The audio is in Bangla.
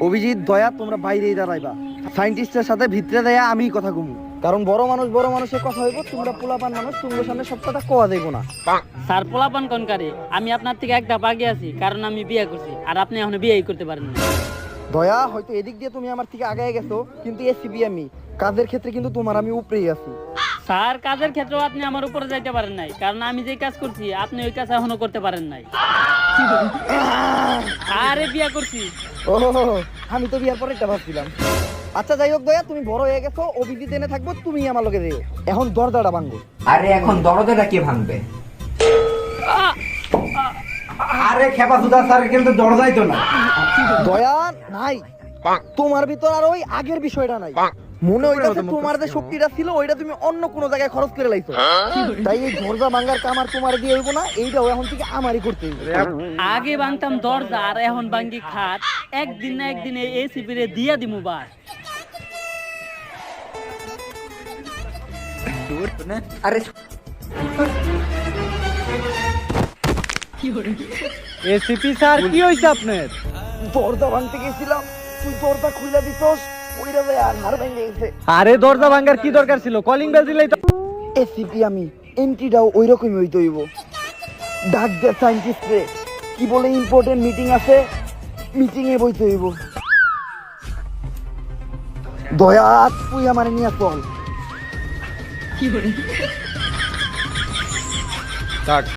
অভিজিৎ, দয়া, তোমরা বাইরেই দাঁড়াইবা। সায়েন্টিস্টের সাথে ভিতরে দেয়া আমি কথা কমু, কারণ বড় মানুষের কথা হইব, তোমরা পোলাপান মানুষ, তোমার সামনে সব কথা কোয়া যাইব না। স্যার পোলাপান কনকারে, আমি আপনার থেকে এক ধাপ আগে আছি, কারণ আমি বিয়ে করছি আর আপনি এখনো বিয়েই করতে পারেন না। দয়া, হয়তো এদিক দিয়ে তুমি আমার থেকে আগায় গেছো, কিন্তু এসিপি আমি, কাজের ক্ষেত্রে কিন্তু তোমার আমি উপরেই আছি। স্যার কাজের ক্ষেত্রেও আপনি আমার উপরে যাইতে পারেন নাই, কারণ আমি যে কাজ করছি আপনি ওই কাজ এখনো করতে পারেন নাই। আরে বিয়ে করছি। ও, আমি তো বিয়ার পরে এটা ভাবছিলাম। আচ্ছা যাই হোক দয়া, তুমি বড় হয়ে গেছো, অভিজিৎ এনে থাকবো, তুমি আমার লগে যেও। এখন দরজাটা ভাঙবো। আরে এখন দরজাটা কে ভাঙবে? আরে খেপা সুদা স্যার, কিন্তু দরজাই তো না। দয়া নাই, তোমার ভিতর আর ওই আগের বিষয়টা নাই। মনে হইতাছে তোমার যে শক্তিটা ছিল ওইটা তুমি অন্য কোনো জায়গায় খরচ করে লাইছো। তাই এই দরজা ভাঙার কাম আর তোমার দিয়ে হইব না, এইটাও এখন থেকে আমারই করতে হইব। আগে ভাঙতাম দরজা আর এখন ভাঙ্গি খাট, একদিন না একদিন এই এসিপি রে দিয়া দিমু বাস। আরে এসিপি স্যার, কি হইছে আপনার? দরজা ভাঙতে গেছিলাম, তুই দরজা খুলে দিছস, ওইটা যায় আর হার ভেঙে গেছে। আরে দরজা ভাঙার কি দরকার ছিল? কলিং বেল দিলেই তো। এসিপি আমি, এন্ট্রিটাও ওই রকমই হইতে হইব। ডাক দে সায়েন্টিস্ট রে, কি বলে ইম্পর্টেন্ট মিটিং আছে, মিটিং এ বইতে হইব। দয়া, তুই আমার নিয়ে চল।